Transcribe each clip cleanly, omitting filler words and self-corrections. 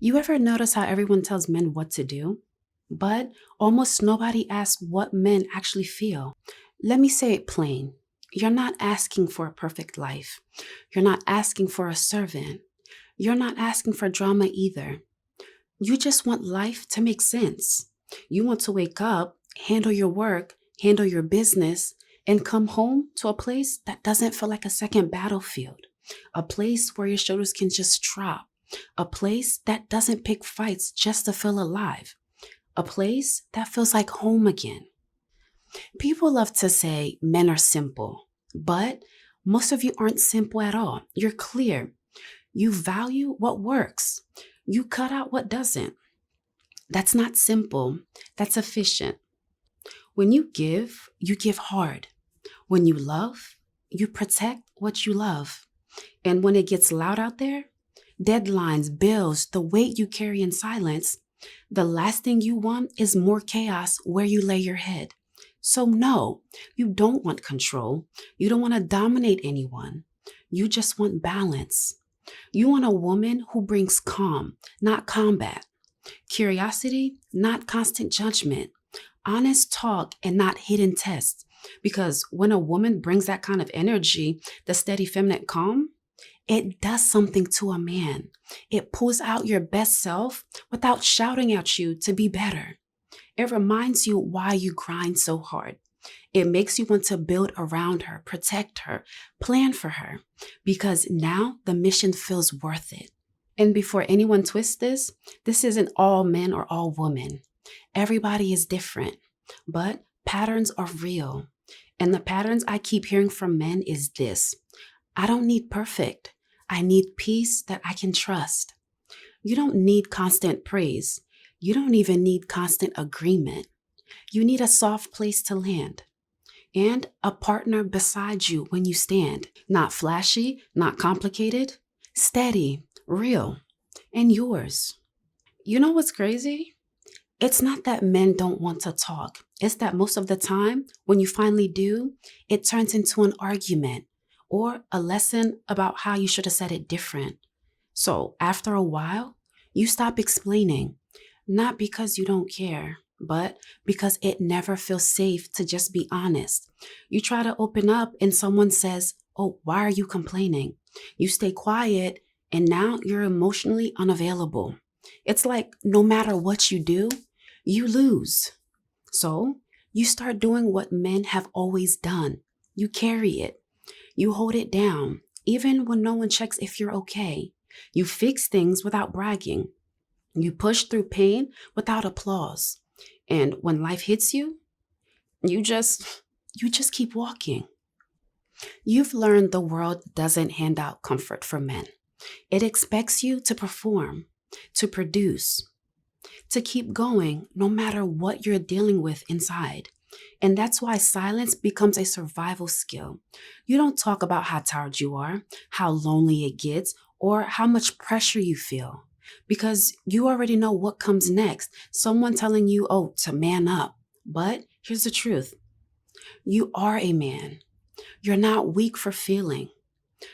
You ever notice how everyone tells men what to do? But almost nobody asks what men actually feel. Let me say it plain. You're not asking for a perfect life. You're not asking for a servant. You're not asking for drama either. You just want life to make sense. You want to wake up, handle your work, handle your business, and come home to a place that doesn't feel like a second battlefield. A place where your shoulders can just drop. A place that doesn't pick fights just to feel alive. A place that feels like home again. People love to say men are simple, but most of you aren't simple at all. You're clear. You value what works. You cut out what doesn't. That's not simple. That's efficient. When you give hard. When you protect what you love. And when it gets loud out there, deadlines, bills, the weight you carry in silence, the last thing you want is more chaos where you lay your head. So no, you don't want control. You don't want to dominate anyone. You just want balance. You want a woman who brings calm, not combat. Curiosity, not constant judgment. Honest talk and not hidden tests. Because when a woman brings that kind of energy, the steady feminine calm, it does something to a man. It pulls out your best self without shouting at you to be better. It reminds you why you grind so hard. It makes you want to build around her, protect her, plan for her, because now the mission feels worth it. And before anyone twists this isn't all men or all women. Everybody is different, but patterns are real. And the patterns I keep hearing from men is this: I don't need perfect. I need peace that I can trust. You don't need constant praise. You don't even need constant agreement. You need a soft place to land and a partner beside you when you stand. Not flashy, not complicated, steady, real, and yours. You know what's crazy? It's not that men don't want to talk. It's that most of the time, when you finally do, it turns into an argument or a lesson about how you should have said it different. So after a while, you stop explaining, not because you don't care, but because it never feels safe to just be honest. You try to open up and someone says, "Oh, why are you complaining?" You stay quiet and now you're emotionally unavailable. It's like no matter what you do, you lose. So you start doing what men have always done. You carry it. You hold it down, even when no one checks if you're okay. You fix things without bragging. You push through pain without applause. And when life hits you, you just you just keep walking. You've learned the world doesn't hand out comfort for men. It expects you to perform, to produce, to keep going no matter what you're dealing with inside. And that's why silence becomes a survival skill. You don't talk about how tired you are, how lonely it gets, or how much pressure you feel. Because you already know what comes next. Someone telling you, oh, to man up. But here's the truth. You are a man. You're not weak for feeling.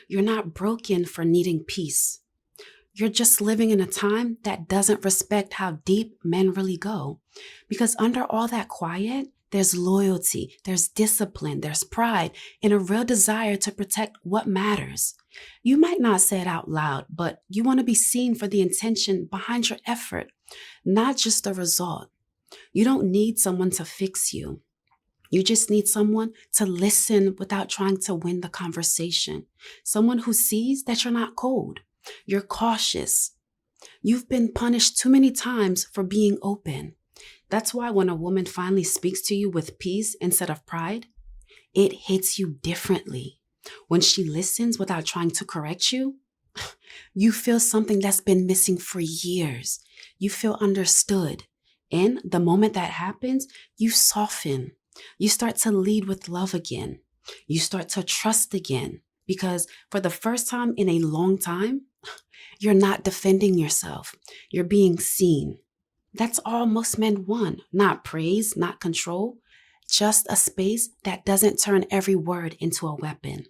You're not broken for needing peace. You're just living in a time that doesn't respect how deep men really go. Because under all that quiet, there's loyalty, there's discipline, there's pride, and a real desire to protect what matters. You might not say it out loud, but you want to be seen for the intention behind your effort, not just the result. You don't need someone to fix you. You just need someone to listen without trying to win the conversation. Someone who sees that you're not cold. You're cautious. You've been punished too many times for being open. That's why when a woman finally speaks to you with peace instead of pride, it hits you differently. When she listens without trying to correct you, you feel something that's been missing for years. You feel understood. And the moment that happens, you soften. You start to lead with love again. You start to trust again. Because for the first time in a long time, you're not defending yourself. You're being seen. That's all most men want. Not praise, not control. Just a space that doesn't turn every word into a weapon.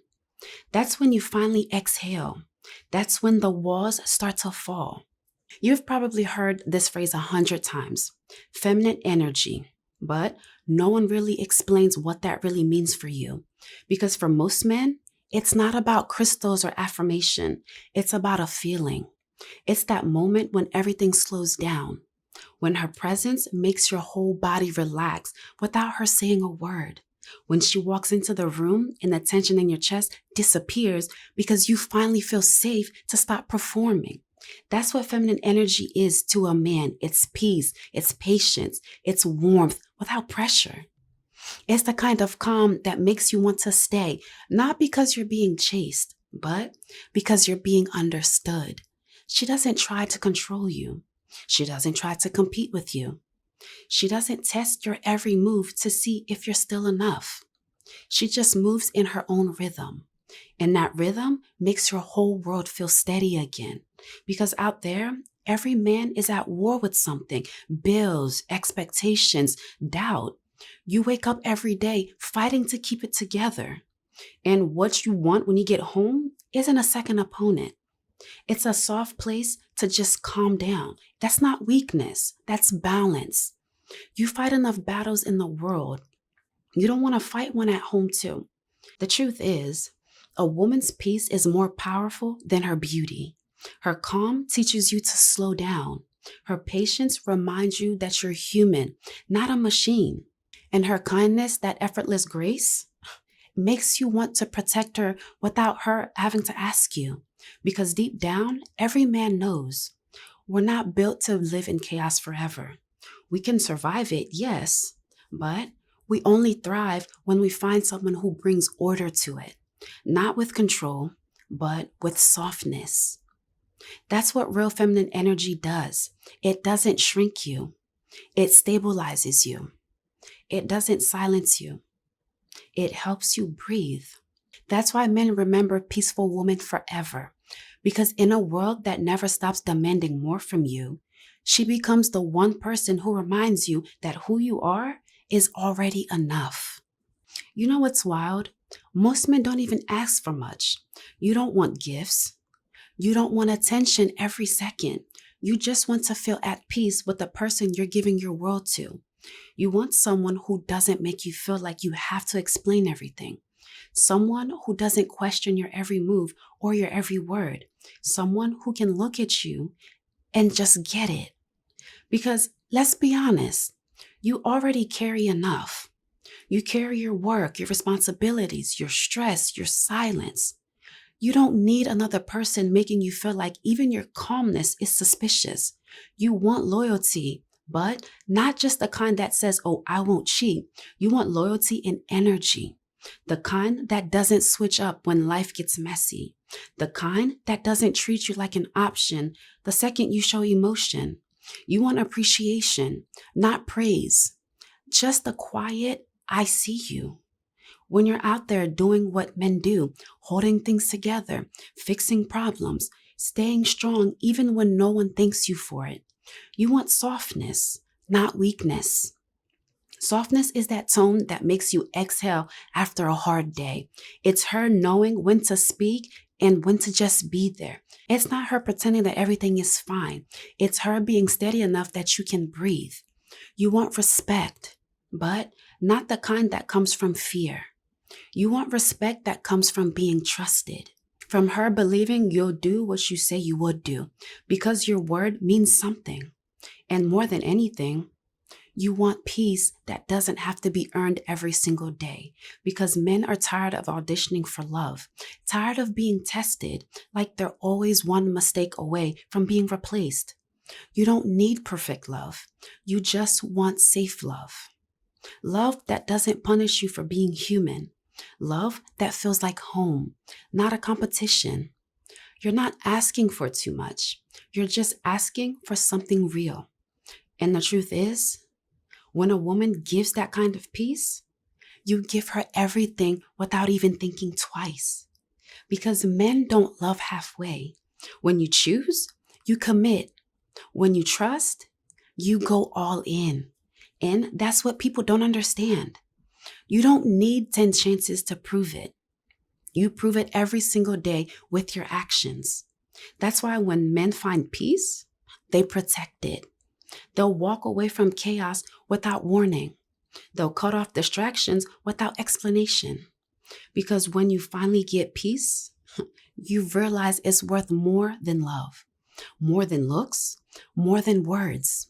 That's when you finally exhale. That's when the walls start to fall. You've probably heard this phrase 100 times, feminine energy, but no one really explains what that really means for you. Because for most men, it's not about crystals or affirmation, it's about a feeling. It's that moment when everything slows down, when her presence makes your whole body relax without her saying a word. When she walks into the room and the tension in your chest disappears because you finally feel safe to stop performing. That's what feminine energy is to a man. It's peace, it's patience, it's warmth without pressure. It's the kind of calm that makes you want to stay, not because you're being chased, but because you're being understood. She doesn't try to control you. She doesn't try to compete with you. She doesn't test your every move to see if you're still enough. She just moves in her own rhythm. And that rhythm makes your whole world feel steady again. Because out there, every man is at war with something, bills, expectations, doubt. You wake up every day fighting to keep it together. And what you want when you get home isn't a second opponent. It's a soft place to just calm down. That's not weakness, that's balance. You fight enough battles in the world. You don't want to fight one at home too. The truth is, a woman's peace is more powerful than her beauty. Her calm teaches you to slow down. Her patience reminds you that you're human, not a machine. And her kindness, that effortless grace, makes you want to protect her without her having to ask you. Because deep down, every man knows we're not built to live in chaos forever. We can survive it, yes, but we only thrive when we find someone who brings order to it, not with control, but with softness. That's what real feminine energy does. It doesn't shrink you. It stabilizes you. It doesn't silence you. It helps you breathe. That's why men remember peaceful women forever. Because in a world that never stops demanding more from you, she becomes the one person who reminds you that who you are is already enough. You know what's wild? Most men don't even ask for much. You don't want gifts. You don't want attention every second. You just want to feel at peace with the person you're giving your world to. You want someone who doesn't make you feel like you have to explain everything. Someone who doesn't question your every move or your every word. Someone who can look at you and just get it. Because let's be honest, you already carry enough. You carry your work, your responsibilities, your stress, your silence. You don't need another person making you feel like even your calmness is suspicious. You want loyalty, but not just the kind that says, oh, I won't cheat. You want loyalty in energy. The kind that doesn't switch up when life gets messy. The kind that doesn't treat you like an option the second you show emotion. You want appreciation, not praise. Just the quiet, I see you. When you're out there doing what men do, holding things together, fixing problems, staying strong even when no one thanks you for it. You want softness, not weakness. Softness is that tone that makes you exhale after a hard day. It's her knowing when to speak and when to just be there. It's not her pretending that everything is fine. It's her being steady enough that you can breathe. You want respect, but not the kind that comes from fear. You want respect that comes from being trusted. From her believing you'll do what you say you would do, because your word means something. And more than anything, you want peace that doesn't have to be earned every single day, because men are tired of auditioning for love, tired of being tested like they're always one mistake away from being replaced. You don't need perfect love. You just want safe love. Love that doesn't punish you for being human. Love that feels like home, not a competition. You're not asking for too much. You're just asking for something real. And the truth is, when a woman gives that kind of peace, you give her everything without even thinking twice. Because men don't love halfway. When you choose, you commit. When you trust, you go all in. And that's what people don't understand. You don't need 10 chances to prove it. You prove it every single day with your actions. That's why when men find peace, they protect it. They'll walk away from chaos without warning. They'll cut off distractions without explanation. Because when you finally get peace, you realize it's worth more than love, more than looks, more than words.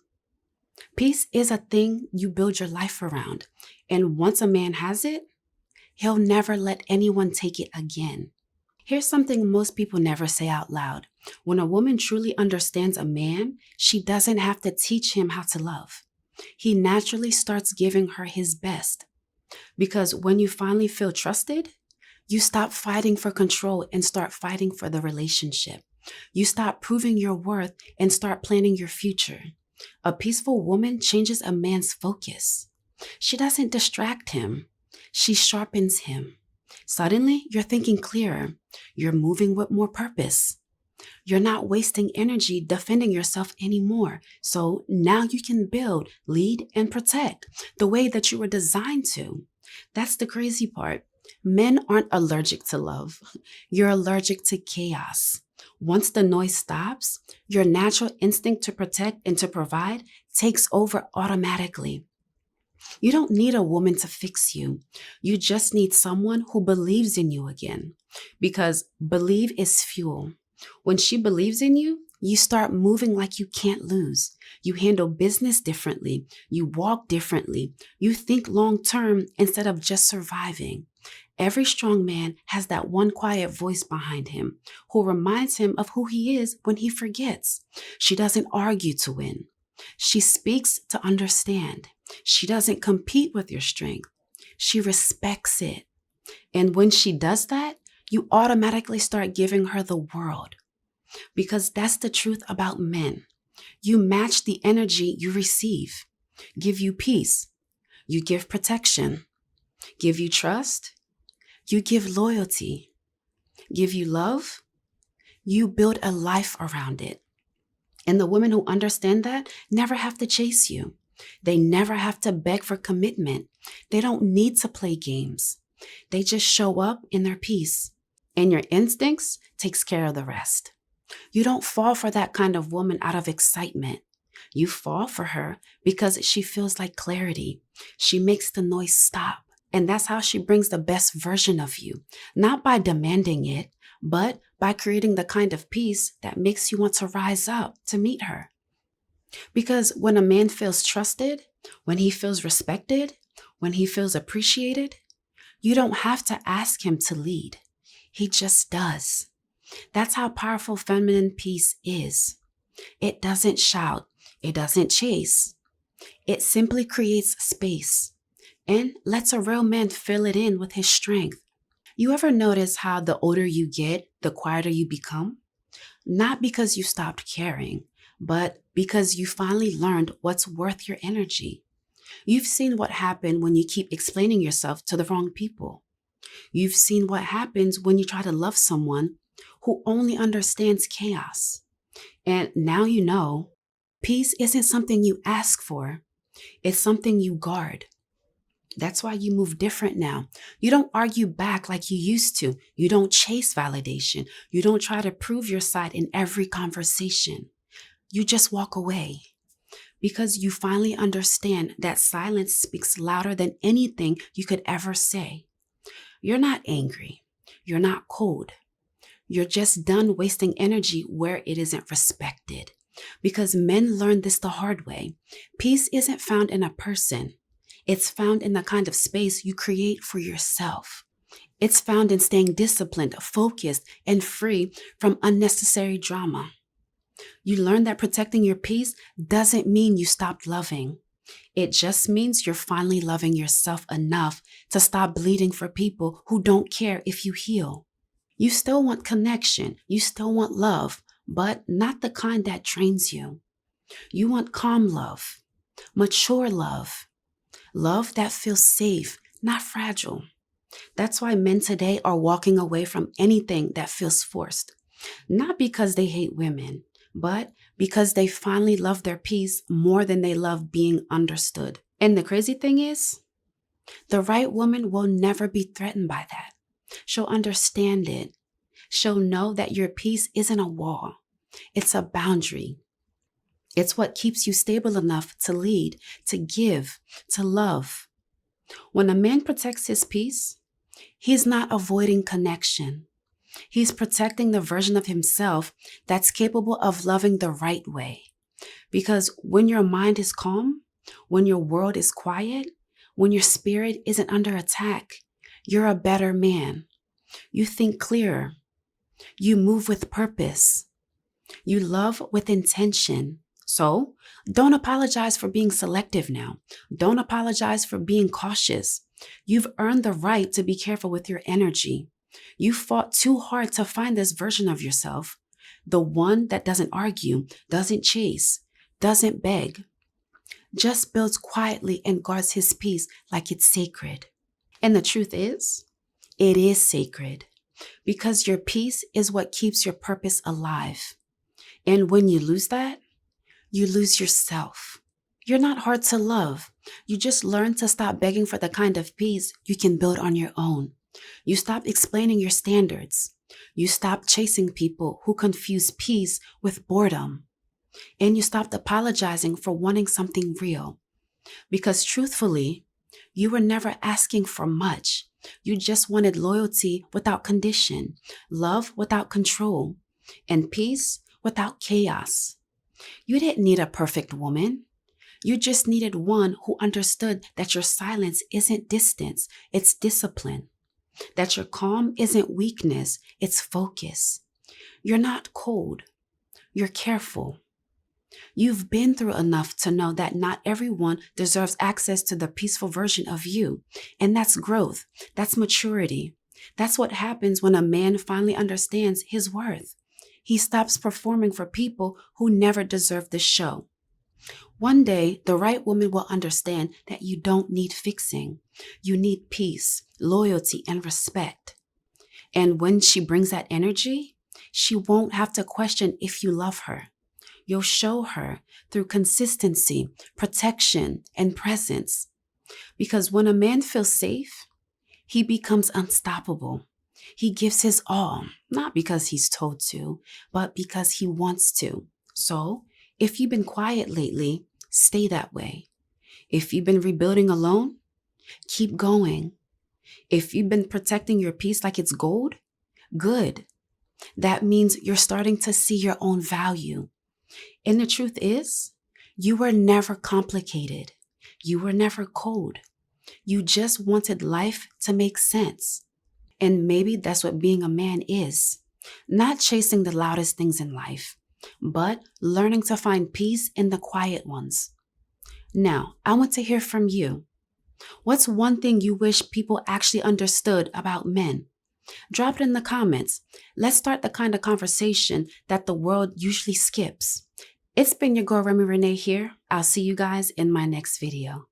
Peace is a thing you build your life around. And once a man has it, he'll never let anyone take it again. Here's something most people never say out loud. When a woman truly understands a man, she doesn't have to teach him how to love. He naturally starts giving her his best. Because when you finally feel trusted, you stop fighting for control and start fighting for the relationship. You stop proving your worth and start planning your future. A peaceful woman changes a man's focus. She doesn't distract him. She sharpens him. Suddenly, you're thinking clearer. You're moving with more purpose. You're not wasting energy defending yourself anymore. So now you can build, lead, and protect the way that you were designed to. That's the crazy part. Men aren't allergic to love. You're allergic to chaos. Once the noise stops, your natural instinct to protect and to provide takes over automatically. You don't need a woman to fix you. You just need someone who believes in you again. Because believe is fuel. When she believes in you, you start moving like you can't lose. You handle business differently. You walk differently. You think long term instead of just surviving. Every strong man has that one quiet voice behind him who reminds him of who he is when he forgets. She doesn't argue to win. She speaks to understand. She doesn't compete with your strength. She respects it. And when she does that, you automatically start giving her the world. Because that's the truth about men. You match the energy you receive. Give you peace. You give protection. Give you trust. You give loyalty. Give you love. You build a life around it. And the women who understand that never have to chase you. They never have to beg for commitment. They don't need to play games. They just show up in their peace. And your instincts takes care of the rest. You don't fall for that kind of woman out of excitement. You fall for her because she feels like clarity. She makes the noise stop. And that's how she brings the best version of you. Not by demanding it, but by creating the kind of peace that makes you want to rise up to meet her. Because when a man feels trusted, when he feels respected, when he feels appreciated, you don't have to ask him to lead. He just does. That's how powerful feminine peace is. It doesn't shout. It doesn't chase. It simply creates space and lets a real man fill it in with his strength. You ever notice how the older you get, the quieter you become? Not because you stopped caring, but because you finally learned what's worth your energy. You've seen what happens when you keep explaining yourself to the wrong people. You've seen what happens when you try to love someone who only understands chaos. And now you know, peace isn't something you ask for. It's something you guard. That's why you move different now. You don't argue back like you used to. You don't chase validation. You don't try to prove your side in every conversation. You just walk away. Because you finally understand that silence speaks louder than anything you could ever say. You're not angry. You're not cold. You're just done wasting energy where it isn't respected. Because men learn this the hard way. Peace isn't found in a person. It's found in the kind of space you create for yourself. It's found in staying disciplined, focused, and free from unnecessary drama. You learn that protecting your peace doesn't mean you stopped loving. It just means you're finally loving yourself enough to stop bleeding for people who don't care if you heal. You still want connection. You still want love, but not the kind that drains you. You want calm love, mature love, love that feels safe, not fragile. That's why men today are walking away from anything that feels forced. Not because they hate women, but because they finally love their peace more than they love being understood. And the crazy thing is, the right woman will never be threatened by that. She'll understand it. She'll know that your peace isn't a wall. It's a boundary. It's what keeps you stable enough to lead, to give, to love. When a man protects his peace, he's not avoiding connection. He's protecting the version of himself that's capable of loving the right way. Because when your mind is calm, when your world is quiet, when your spirit isn't under attack, you're a better man. You think clearer. You move with purpose. You love with intention. So don't apologize for being selective now. Don't apologize for being cautious. You've earned the right to be careful with your energy. You fought too hard to find this version of yourself, the one that doesn't argue, doesn't chase, doesn't beg, just builds quietly and guards his peace like it's sacred. And the truth is, it is sacred because your peace is what keeps your purpose alive. And when you lose that, you lose yourself. You're not hard to love. You just learn to stop begging for the kind of peace you can build on your own. You stop explaining your standards. You stop chasing people who confuse peace with boredom. And you stopped apologizing for wanting something real. Because truthfully, you were never asking for much. You just wanted loyalty without condition, love without control, and peace without chaos. You didn't need a perfect woman. You just needed one who understood that your silence isn't distance, it's discipline. That your calm isn't weakness, it's focus. You're not cold, you're careful. You've been through enough to know that not everyone deserves access to the peaceful version of you. And that's growth. That's maturity. That's what happens when a man finally understands his worth. He stops performing for people who never deserve the show. One day, the right woman will understand that you don't need fixing. You need peace, loyalty, and respect. And when she brings that energy, she won't have to question if you love her. You'll show her through consistency, protection, and presence. Because when a man feels safe, he becomes unstoppable. He gives his all, not because he's told to, but because he wants to. So, if you've been quiet lately, stay that way. If you've been rebuilding alone, keep going. If you've been protecting your peace like it's gold, good. That means you're starting to see your own value. And the truth is, you were never complicated. You were never cold. You just wanted life to make sense. And maybe that's what being a man is. Not chasing the loudest things in life, but learning to find peace in the quiet ones. Now, I want to hear from you. What's one thing you wish people actually understood about men? Drop it in the comments. Let's start the kind of conversation that the world usually skips. It's been your girl Remi Rene here. I'll see you guys in my next video.